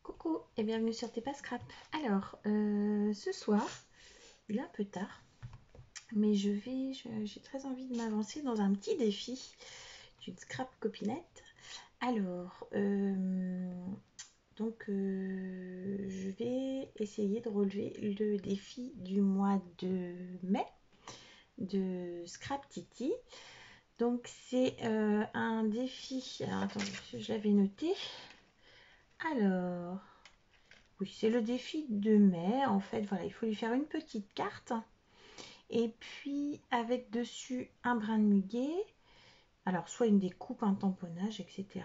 Coucou et bienvenue sur Tes Pas Scrap. Alors, ce soir, il est un peu tard, mais j'ai très envie de m'avancer dans un petit défi d'une scrap copinette. Alors, je vais essayer de relever le défi du mois de mai de Scrap Titi. Donc, c'est un défi. Alors, attendez, je l'avais noté. Alors. Oui, c'est le défi de mai. En fait, voilà, il faut lui faire une petite carte. Et puis, avec dessus un brin de muguet. Alors, soit une découpe, un tamponnage, etc.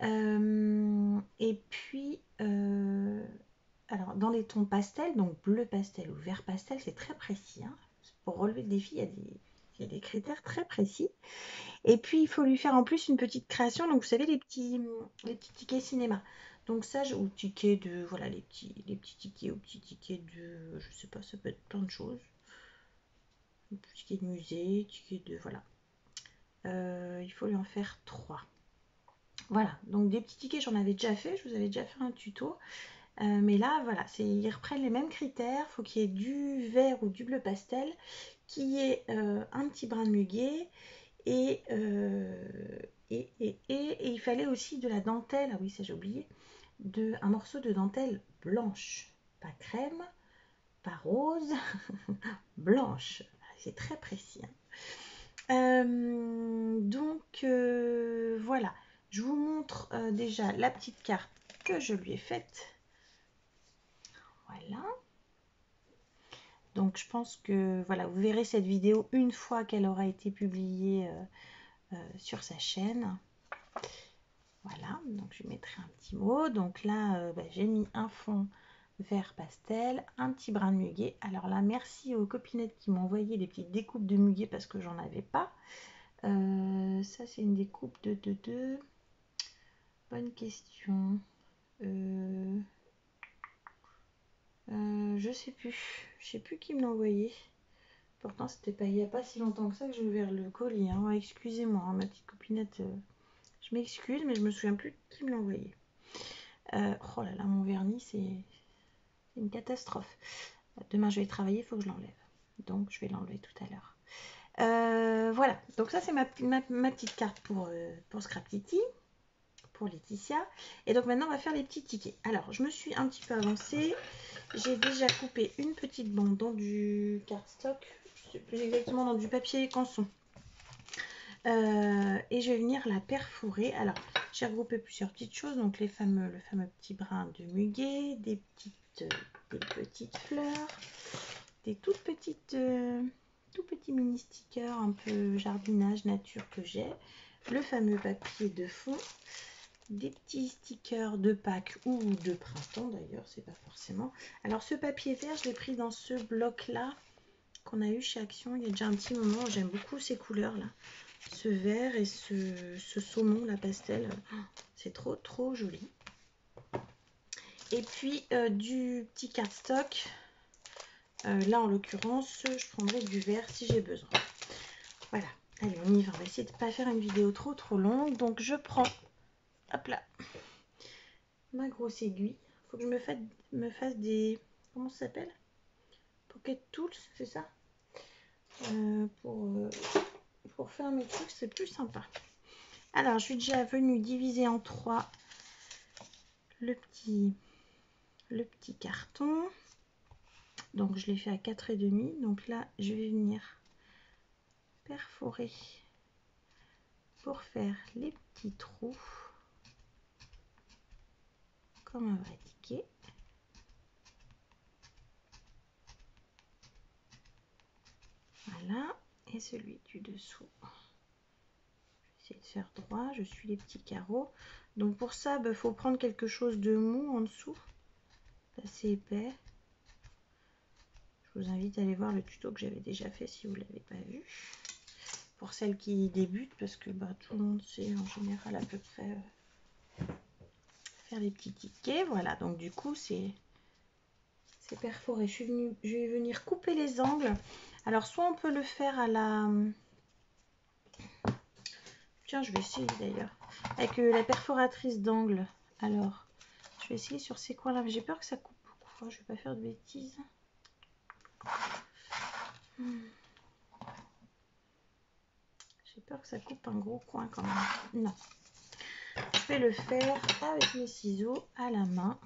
Et puis, alors, dans les tons pastel, donc bleu pastel ou vert pastel, c'est très précis. Hein. Pour relever le défi, il y a des critères très précis. Et puis, il faut lui faire en plus une petite création. Donc, vous savez, les petits tickets cinéma. Donc ça, ou tickets de, voilà, les petits tickets ou petits tickets de, je sais pas, ça peut être plein de choses. Tickets de musée, tickets de, voilà. Il faut lui en faire 3. Voilà, donc des petits tickets, j'en avais déjà fait, je vous avais déjà fait un tuto. Mais là, voilà, ils reprennent les mêmes critères. Il faut qu'il y ait du vert ou du bleu pastel, qu'il y ait un petit brin de muguet, et il fallait aussi de la dentelle, ah oui, ça j'ai oublié, un morceau de dentelle blanche, pas crème, pas rose, blanche. C'est très précis. Voilà, je vous montre déjà la petite carte que je lui ai faite. Voilà. Donc je pense que voilà, vous verrez cette vidéo une fois qu'elle aura été publiée sur sa chaîne. Voilà, donc je mettrai un petit mot. Donc là, j'ai mis un fond vert pastel, un petit brin de muguet. Alors là, merci aux copinettes qui m'ont envoyé des petites découpes de muguet parce que j'en avais pas. Ça, c'est une découpe de... Bonne question. Je sais plus. Je sais plus qui me l'a envoyé. Pourtant, c'était pas il n'y a pas si longtemps que ça que j'ai ouvert le colis. Hein. Excusez-moi, hein, ma petite copinette. Je m'excuse, mais je me souviens plus qui me l'a envoyé. Oh là là, mon vernis, c'est une catastrophe. Demain, je vais travailler, il faut que je l'enlève. Donc, je vais l'enlever tout à l'heure. Voilà, donc ça, c'est ma petite carte pour Scrap Titi, pour Laetitia. Et donc, maintenant, on va faire les petits tickets. Alors, je me suis un petit peu avancée. J'ai déjà coupé une petite bande dans du cardstock, je sais plus exactement, dans du papier canson. Et je vais venir la perforer. Alors, j'ai regroupé plusieurs petites choses. Donc, le fameux petit brin de muguet, des petites fleurs, des tout petits mini stickers un peu jardinage nature que j'ai. Le fameux papier de fond. Des petits stickers de Pâques ou de printemps d'ailleurs, c'est pas forcément. Alors, ce papier vert, je l'ai pris dans ce bloc-là qu'on a eu chez Action il y a déjà un petit moment. J'aime beaucoup ces couleurs-là. Ce vert et ce saumon, la pastel, c'est trop joli. Et puis du petit cardstock, là en l'occurrence, je prendrai du vert si j'ai besoin. Voilà, allez on y va, on va essayer de ne pas faire une vidéo trop longue. Donc je prends, hop là, ma grosse aiguille. Il faut que je me fasse des, comment ça s'appelle? Pocket tools, c'est ça? Pour faire mes trucs, c'est plus sympa. Alors, je suis déjà venue diviser en 3 le petit carton. Donc, je l'ai fait à 4,5. Donc là, je vais venir perforer pour faire les petits trous comme un vrai ticket. Voilà. Et celui du dessous. Je vais essayer de faire droit. Je suis les petits carreaux. Donc, pour ça, il faut prendre quelque chose de mou en dessous. Assez épais. Je vous invite à aller voir le tuto que j'avais déjà fait si vous ne l'avez pas vu. Pour celles qui débutent, parce que tout le monde sait en général à peu près faire les petits tickets. Voilà, donc du coup, c'est perforé. Je vais venir couper les angles. Alors, soit on peut le faire à la... Tiens, je vais essayer d'ailleurs. Avec la perforatrice d'angle. Alors, Je vais essayer sur ces coins-là, mais j'ai peur que ça coupe beaucoup. Je vais pas faire de bêtises. J'ai peur que ça coupe un gros coin quand même. Non. Je vais le faire avec mes ciseaux à la main,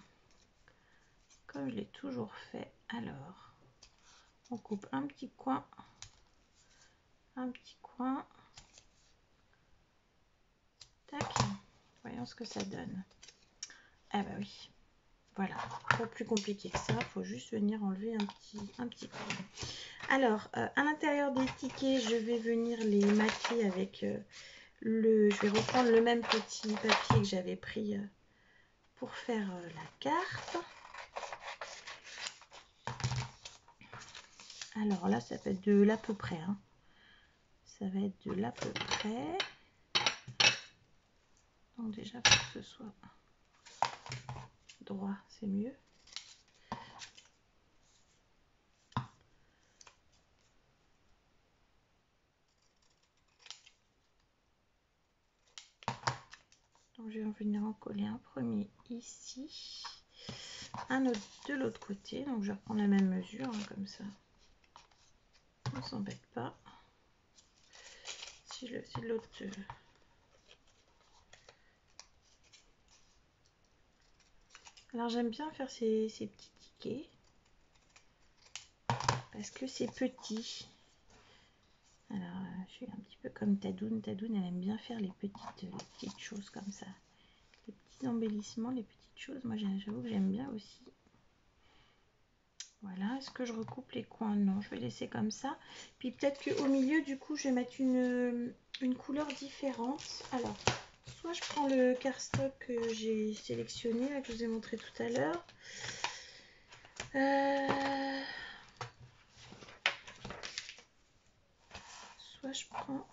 comme je l'ai toujours fait. Alors, on coupe un petit coin, un petit coin. Tac. Voyons ce que ça donne. Ah bah oui. Voilà, pas plus compliqué que ça, il faut juste venir enlever un petit coin. Alors, à l'intérieur des tickets, je vais venir les maquiller avec je vais reprendre le même petit papier que j'avais pris pour faire la carte. Alors là, ça va être de l'à peu près. Hein. Ça va être de l'à peu près. Donc déjà, il faut que ce soit droit, c'est mieux. Donc je vais en venir en coller un premier ici, un autre de l'autre côté. Donc je reprends la même mesure, hein, comme ça. On s'embête pas. Si l'autre... Alors j'aime bien faire ces petits tickets. Parce que c'est petit. Alors je suis un petit peu comme Tadoun. Tadoun elle aime bien faire les petites choses comme ça. Les petits embellissements, les petites choses. Moi j'avoue que j'aime bien aussi. Voilà, est-ce que je recoupe les coins? Non, je vais laisser comme ça. Puis peut-être qu'au milieu, du coup, je vais mettre une couleur différente. Alors, soit je prends le cardstock que j'ai sélectionné, là, que je vous ai montré tout à l'heure. Soit je prends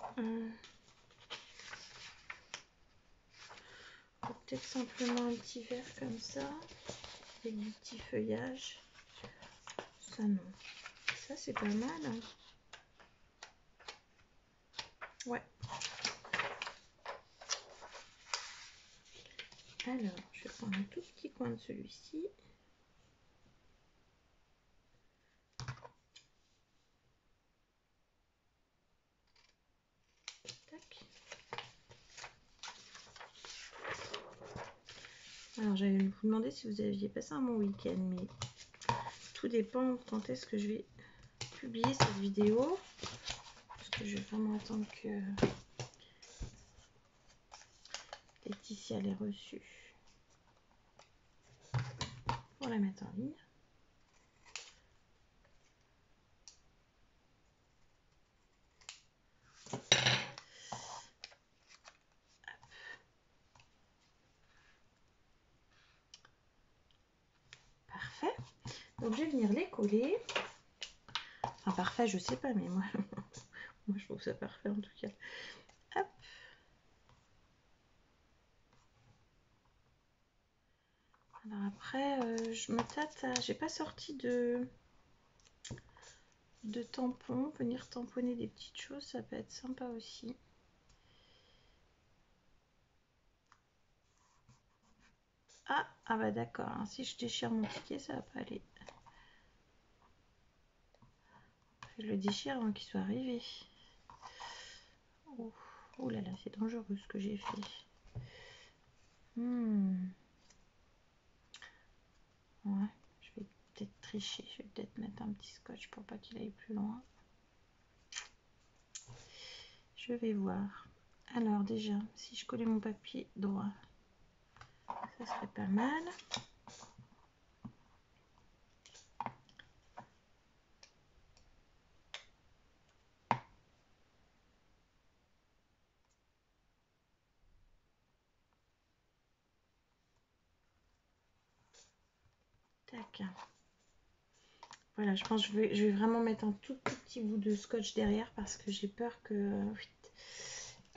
peut-être simplement un petit verre comme ça, avec du petit feuillage. Ça, non. Ça, c'est pas mal. Hein. Ouais. Alors, je vais prendre un tout petit coin de celui-ci. Tac. Alors, j'allais vous demander si vous aviez passé un bon week-end, mais tout dépend quand est-ce que je vais publier cette vidéo. Parce que je vais vraiment attendre que Laetitia l'ait reçue pour la mettre en ligne. Parfait. Donc je vais venir les coller. Enfin parfait, je sais pas, mais moi, moi je trouve ça parfait en tout cas. Hop. Alors après, je me tâte à... J'ai pas sorti de tampons. Venir tamponner des petites choses, ça peut être sympa aussi. Ah bah d'accord. Hein. Si je déchire mon ticket, ça va pas aller. Je le déchire avant qu'il soit arrivé. Oh là là, c'est dangereux ce que j'ai fait. Ouais, je vais peut-être tricher. Je vais peut-être mettre un petit scotch pour pas qu'il aille plus loin. Je vais voir. Alors déjà, si je collais mon papier droit, ça serait pas mal. Tac. Voilà, je pense que je vais vraiment mettre un tout petit bout de scotch derrière parce que j'ai peur que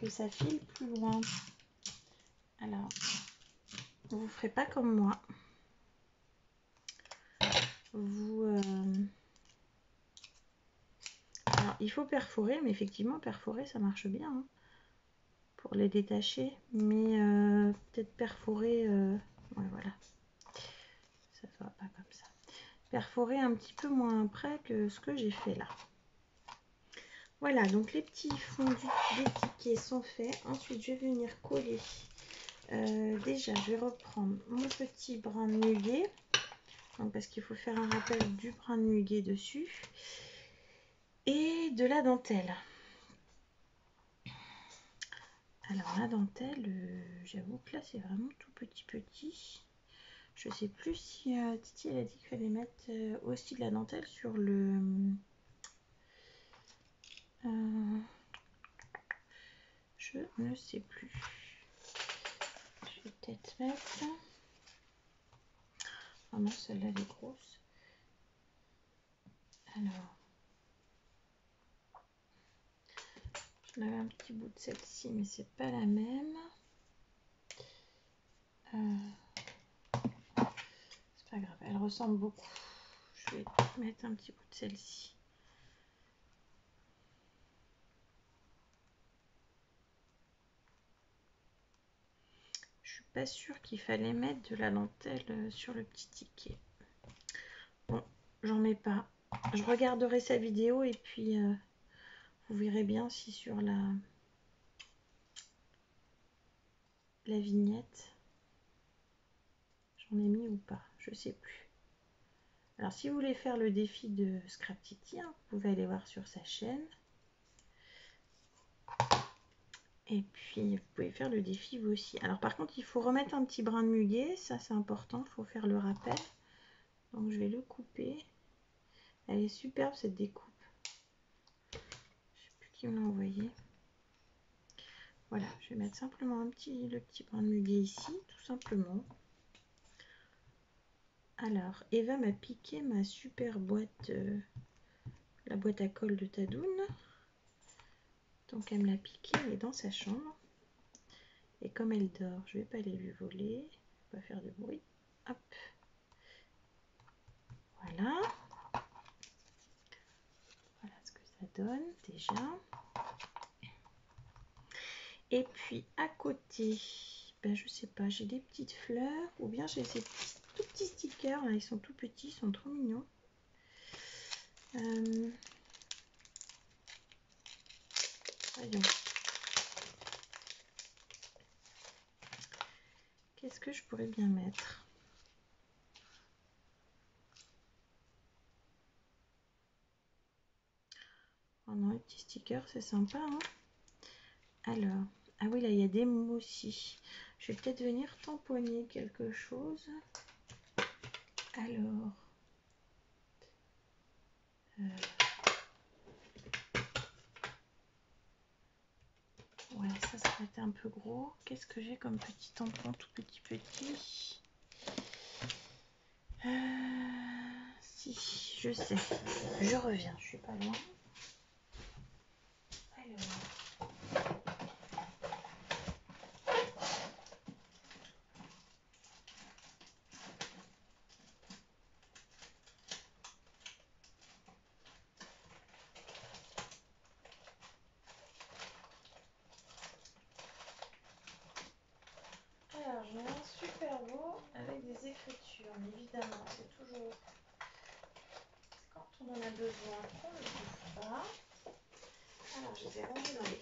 ça file plus loin. Alors, vous ne ferez pas comme moi. Alors, il faut perforer, mais effectivement, perforer, ça marche bien hein, pour les détacher. Mais peut-être perforer... ouais, voilà. perforer un petit peu moins près que ce que j'ai fait là. Voilà, donc les petits fondus des tickets sont faits. Ensuite, je vais venir coller. Déjà, je vais reprendre mon petit brin de muguet. Donc, parce qu'il faut faire un rappel du brin de muguet dessus. Et de la dentelle. Alors, la dentelle, j'avoue que là, c'est vraiment tout petit. Je sais plus si Titi, elle a dit qu'il fallait mettre aussi de la dentelle sur le... je ne sais plus. Je vais peut-être mettre... Oh non, celle-là, elle est grosse. Alors... j'en avais un petit bout de celle-ci, mais c'est pas la même. C'est pas grave, elle ressemble beaucoup. Je vais mettre un petit bout de celle-ci. Je suis pas sûre qu'il fallait mettre de la dentelle sur le petit ticket. Bon, j'en mets pas. Je regarderai sa vidéo et puis vous verrez bien si sur la vignette j'en ai mis ou pas. Je sais plus. Alors si vous voulez faire le défi de Scrap Titi, hein, vous pouvez aller voir sur sa chaîne. Et puis vous pouvez faire le défi vous aussi. Alors par contre il faut remettre un petit brin de muguet, ça c'est important, il faut faire le rappel. Donc je vais le couper. Elle est superbe cette découpe. Je sais plus qui me l'a envoyé. Voilà, je vais mettre simplement le petit brin de muguet ici, tout simplement. Alors, Eva m'a piqué ma super boîte, la boîte à colle de Tadoun. Donc elle me l'a piqué, elle est dans sa chambre. Et comme elle dort, je vais pas aller lui voler. Pas faire de bruit. Hop. Voilà. Voilà ce que ça donne déjà. Et puis à côté, ben, je sais pas, j'ai des petites fleurs ou bien j'ai ces tout petits stickers là, ils sont tout petits, ils sont trop mignons. Voyons. Qu'est-ce que je pourrais bien mettre? Oh non, les petits stickers, c'est sympa, hein? Alors, ah oui, là, il y a des mots aussi. Je vais peut-être venir tamponner quelque chose. Alors, ouais, ça va être un peu gros. Qu'est-ce que j'ai comme petit tampon tout petit? Si, je sais. Je reviens, je suis pas loin. Alors... Alors, j'en ai un super beau avec des écritures, mais évidemment, c'est toujours quand on en a besoin qu'on ne le trouve pas. Alors, je les ai rangés dans les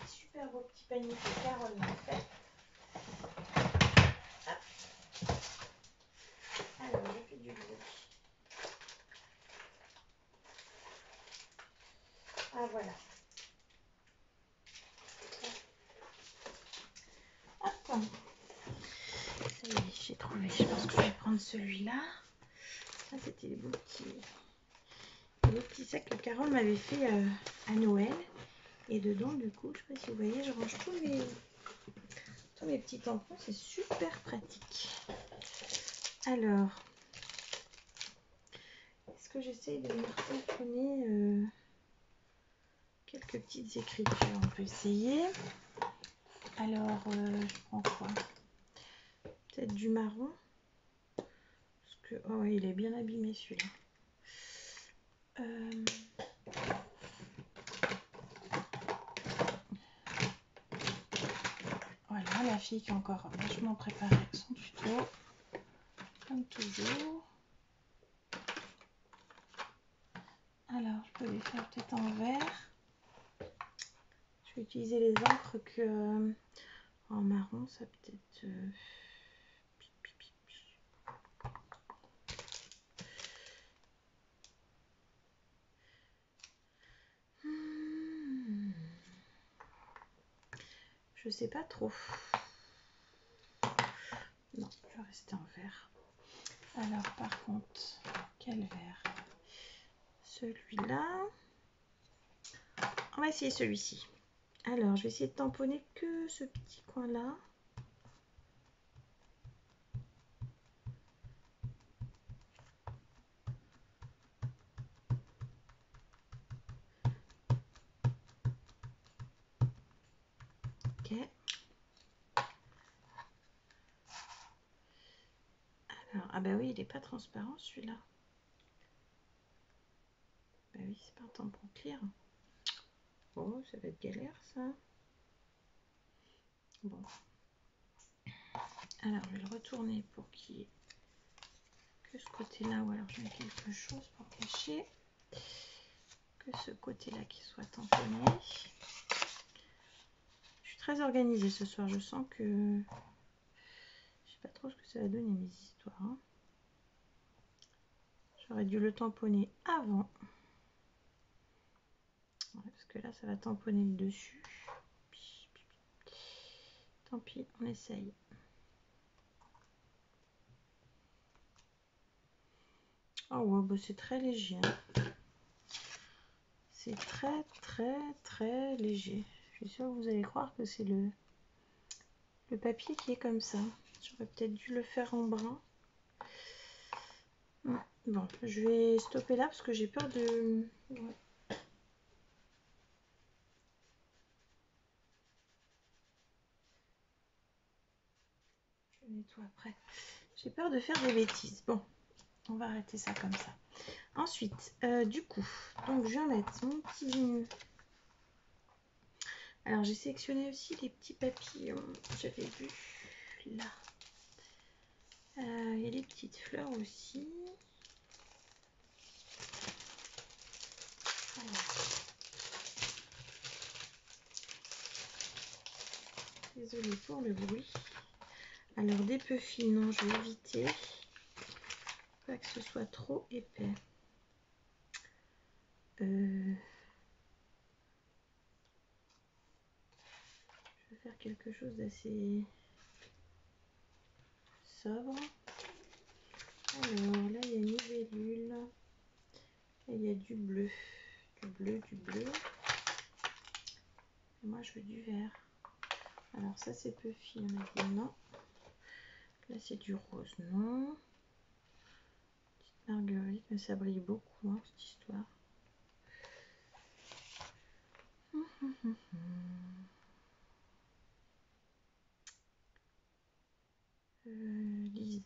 super beaux petits paniers que Carole m'a fait. Hop. Alors, je fais du bruit. Ah, voilà. Hop. Ça y est, j'ai trouvé. Je pense que je vais prendre celui-là. Ça, c'était les beaux petits sacs que Carole m'avait fait à Noël. Et dedans, du coup, je sais pas si vous voyez, je range tous mes petits tampons. C'est super pratique. Alors, est-ce que j'essaye de venir tamponner quelques petites écritures? On peut essayer. Alors, je prends quoi? Peut-être du marron. Parce que, oh ouais, il est bien abîmé celui-là. Voilà, la fille qui a encore vachement préparé son tuto. Comme toujours. Alors, je peux les faire peut-être en vert. Je vais utiliser les encres que en marron, ça peut-être... Je sais pas trop. Non, je vais rester en vert. Alors, par contre, quel vert? Celui-là. On va essayer celui-ci. Alors, je vais essayer de tamponner que ce petit coin-là. Ok. Alors, ah bah oui, il n'est pas transparent celui-là. Bah oui, c'est pas un tampon clair. Oh, ça va être galère ça. Bon. Alors, je vais le retourner pour qu'il y ait que ce côté-là, ou alors je mets quelque chose pour cacher. Que ce côté-là qui soit tamponné. Je suis très organisée ce soir, je sens que... Je sais pas trop ce que ça va donner mes histoires. Hein. J'aurais dû le tamponner avant. Ouais, parce que là, ça va tamponner le dessus. Tant pis, on essaye. Oh ouais, bah c'est très léger. Hein. C'est très léger. Je suis sûre que vous allez croire que c'est le papier qui est comme ça. J'aurais peut-être dû le faire en brun. Bon, je vais stopper là parce que j'ai peur de... Ouais. Je nettoie après. J'ai peur de faire des bêtises. Bon, on va arrêter ça comme ça. Ensuite, du coup, donc je viens mettre mon petit... Alors, j'ai sélectionné aussi les petits papillons. J'avais vu là. Il y a les petites fleurs aussi. Alors. Désolée pour le bruit. Alors, des puffins, non, je vais éviter. Pas que ce soit trop épais. Je vais faire quelque chose d'assez sobre. Alors, là, il y a une libellule. Là, il y a du bleu. Du bleu, du bleu. Et moi, je veux du vert. Alors, ça, c'est puffy. On a dit non. Là, c'est du rose, non. Petite marguerite, mais ça brille beaucoup, hein, cette histoire. Lise,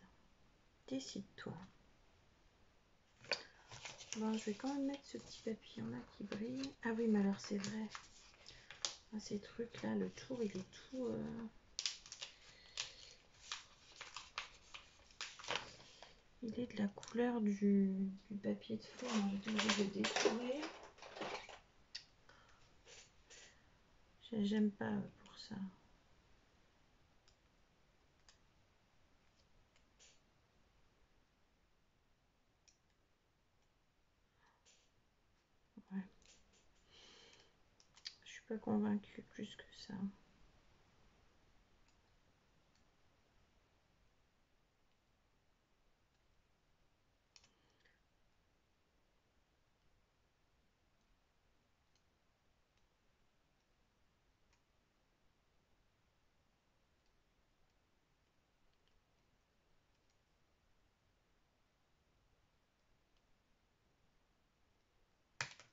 décide-toi. Bon, je vais quand même mettre ce petit papillon là qui brille. Ah oui, mais alors c'est vrai. Ah, ces trucs là, le tour il est tout... Il est de la couleur du papier de fond. J'ai obligé de détourer. J'aime pas pour ça. Ouais. Je suis pas convaincue plus que ça.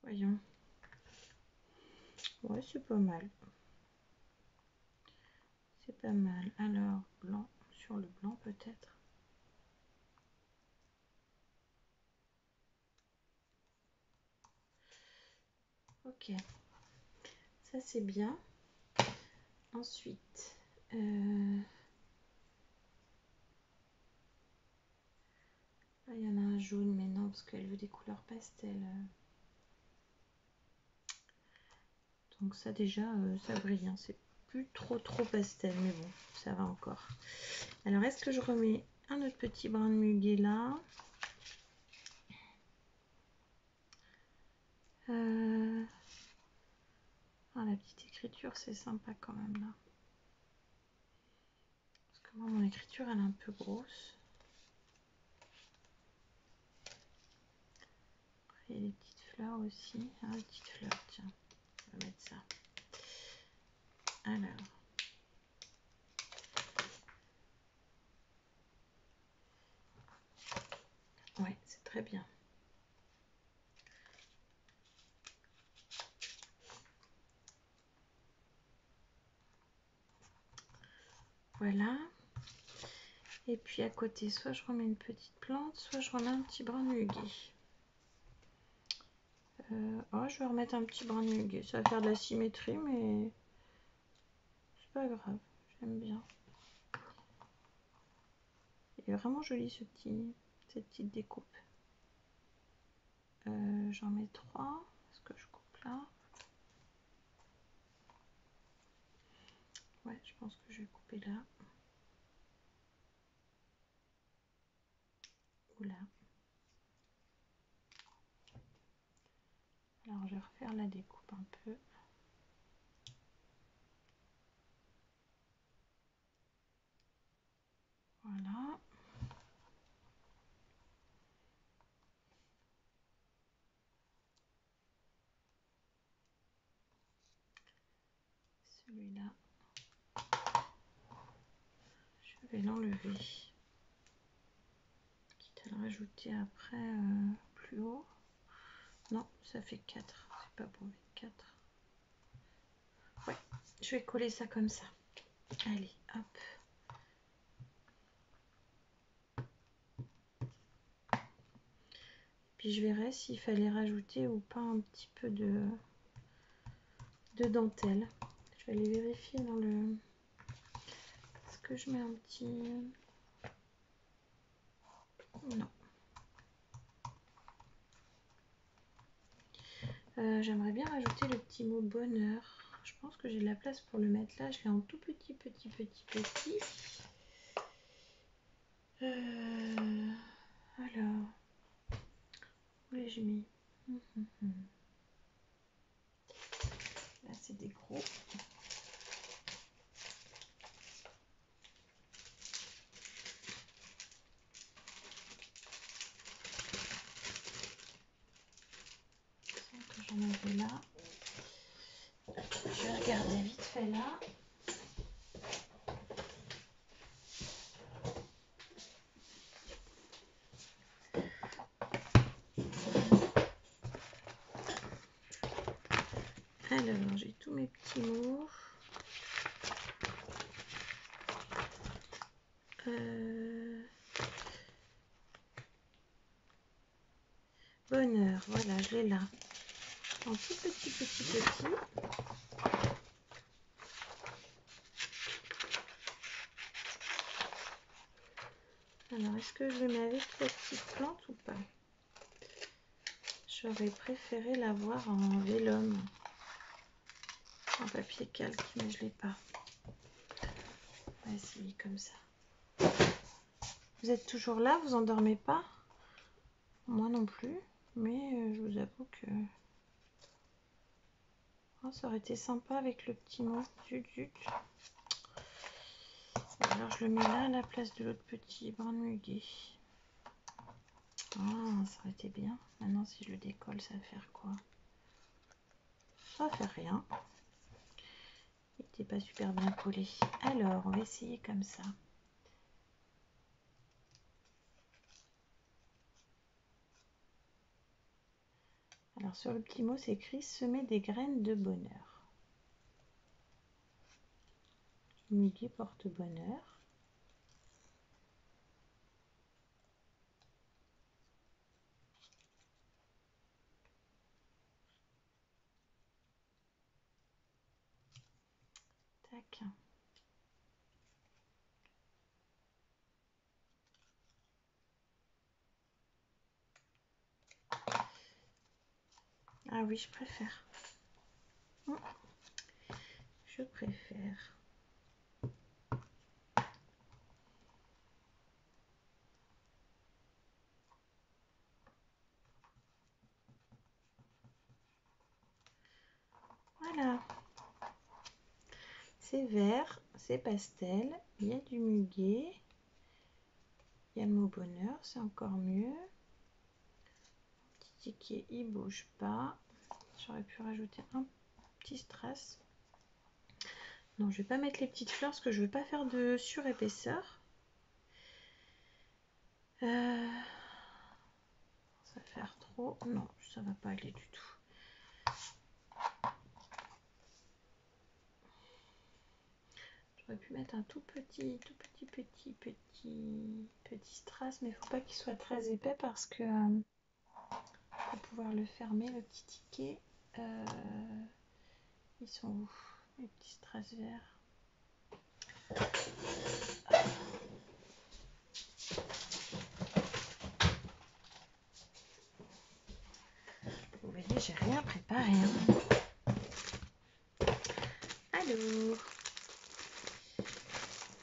Voyons. Ouais, c'est pas mal. C'est pas mal. Alors, blanc sur le blanc peut-être. Ok. Ça c'est bien. Ensuite, là, il y en a un jaune, mais non, parce qu'elle veut des couleurs pastel. Donc ça déjà, ça brille, hein. C'est plus trop pastel, mais bon, ça va encore. Alors, est-ce que je remets un autre petit brin de muguet là? Ah, la petite écriture, c'est sympa quand même là. Parce que moi, mon écriture, elle est un peu grosse. Après, il y a des petites fleurs aussi. Ah, les petites fleurs, tiens, on va mettre ça. Alors. Ouais, c'est très bien. Voilà. Et puis à côté, soit je remets une petite plante, soit je remets un petit brin de muguet. Oh, je vais remettre un petit brin de muguet. Ça va faire de la symétrie, mais c'est pas grave. J'aime bien. Il est vraiment joli cette petite découpe. J'en mets 3. Est-ce que je coupe là? Ouais, je pense que je vais couper là. Ou là. Alors, je vais refaire la découpe un peu. Voilà. Celui-là, je vais l'enlever. Quitte à le rajouter après plus haut. Non, ça fait 4. C'est pas beau avec 4. Ouais, je vais coller ça comme ça. Allez, hop. Puis je verrai s'il fallait rajouter ou pas un petit peu de dentelle. Je vais aller vérifier dans le... Est-ce que je mets un petit... Non. J'aimerais bien rajouter le petit mot bonheur. Je pense que j'ai de la place pour le mettre là. Je l'ai en tout petit. Alors, où l'ai-je mis? Là, c'est des gros. Que j'en avais là. Je vais regarder vite fait là. Alors, j'ai tous mes petits mots. Bonheur, voilà, je l'ai là. En tout petit. Alors, est-ce que je le mets avec la petite plante ou pas? J'aurais préféré l'avoir en vélum, en papier calque, mais je l'ai pas. On va essayer comme ça. Vous êtes toujours là? Vous endormez pas? Moi non plus, mais je vous avoue que oh, ça aurait été sympa avec le petit mot. Zut. Alors je le mets là à la place de l'autre petit brin de muguet. Ah, ça aurait été bien. Maintenant, si je le décolle, ça va faire quoi? Ça va faire rien. Il n'était pas super bien collé. Alors, on va essayer comme ça. Alors, sur le petit mot, c'est écrit « Semer des graines de bonheur ». Muguet porte bonheur. Tac. Ah oui, je préfère. je préfère. Voilà. C'est vert, c'est pastel, il y a du muguet, il y a le mot bonheur, c'est encore mieux. Petit ticket, il bouge pas. J'aurais pu rajouter un petit strass. Non, je vais pas mettre les petites fleurs parce que je veux pas faire de surépaisseur. Ça va faire trop. Non, ça va pas aller du tout. J'aurais pu mettre un tout petit strass, mais il faut pas qu'il soit très épais parce que pour pouvoir le fermer, le petit ticket, ils sont où les petits strass verts? Vous voyez, j'ai rien préparé.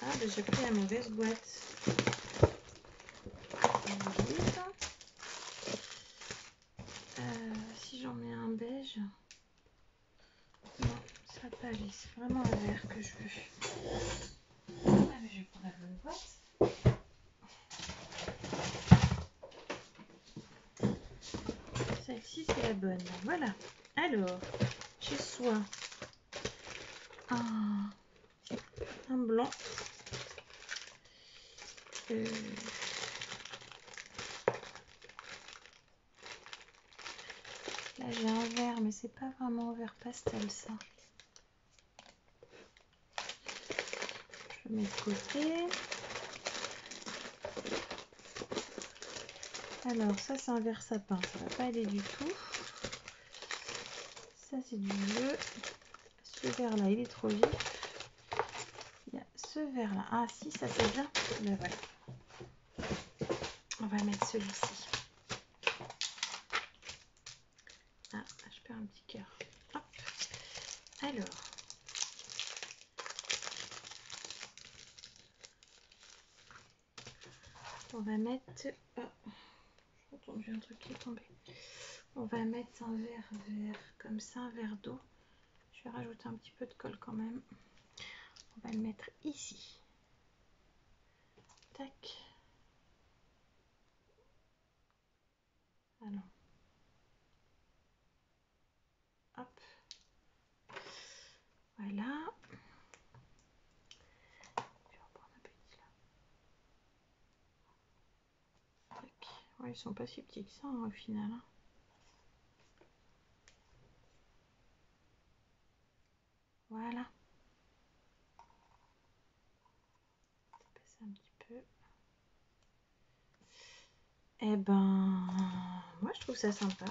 Alors, j'ai pris la mauvaise boîte. Si j'en mets un beige, non, ça va pas aller. C'est vraiment un vert que je veux. Mais je vais prendre la bonne boîte. Celle-ci, c'est la bonne. Voilà. Alors, j'ai soit un blanc. Là, j'ai un vert, mais c'est pas vraiment un vert pastel, ça. Je le mets de côté. Alors, ça, c'est un vert sapin. Ça va pas aller du tout. Ça, c'est du bleu. Ce vert-là, il est trop vif. Il y a ce vert-là. Ah, si, ça, c'est bien. Ben voilà. On va mettre celui-ci. Ah, je perds un petit cœur. Hop. Alors. On va mettre... Oh, j'ai entendu un truc qui est tombé. On va mettre un verre vert comme ça, un verre d'eau. Je vais rajouter un petit peu de colle quand même. On va le mettre ici. Tac. Alors. Hop. Voilà. Je vais reprendre un petit là. Tac. Ouais, ils sont pas si petits que ça hein, au final. Voilà. Passer un petit peu. Eh ben, moi je trouve ça sympa.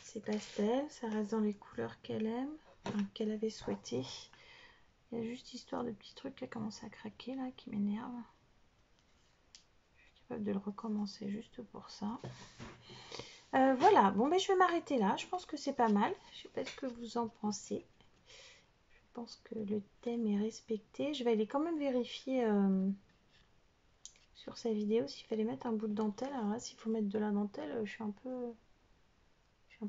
C'est pastel, ça reste dans les couleurs qu'elle aime, enfin, qu'elle avait souhaité. Il y a juste histoire de petits trucs qui a commencé à craquer là, qui m'énervent. Je suis capable de le recommencer juste pour ça. Voilà, bon ben je vais m'arrêter là. Je pense que c'est pas mal. Je sais pas ce que vous en pensez. Je pense que le thème est respecté. Je vais aller quand même vérifier sur sa vidéo s'il fallait mettre un bout de dentelle. Alors là, s'il faut mettre de la dentelle, je suis un peu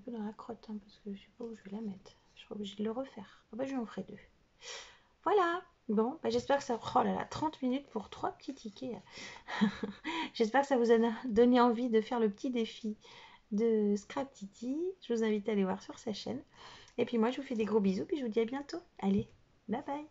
dans la crotte hein, parce que je sais pas où je vais la mettre. Je serai obligée de le refaire. Ah bah, je lui en ferai 2. Voilà. Bon, bah, j'espère que ça... Oh là là, 30 minutes pour 3 petits tickets. J'espère que ça vous a donné envie de faire le petit défi de Scrap Titi. Je vous invite à aller voir sur sa chaîne. Et puis moi, je vous fais des gros bisous. Puis je vous dis à bientôt. Allez, bye bye.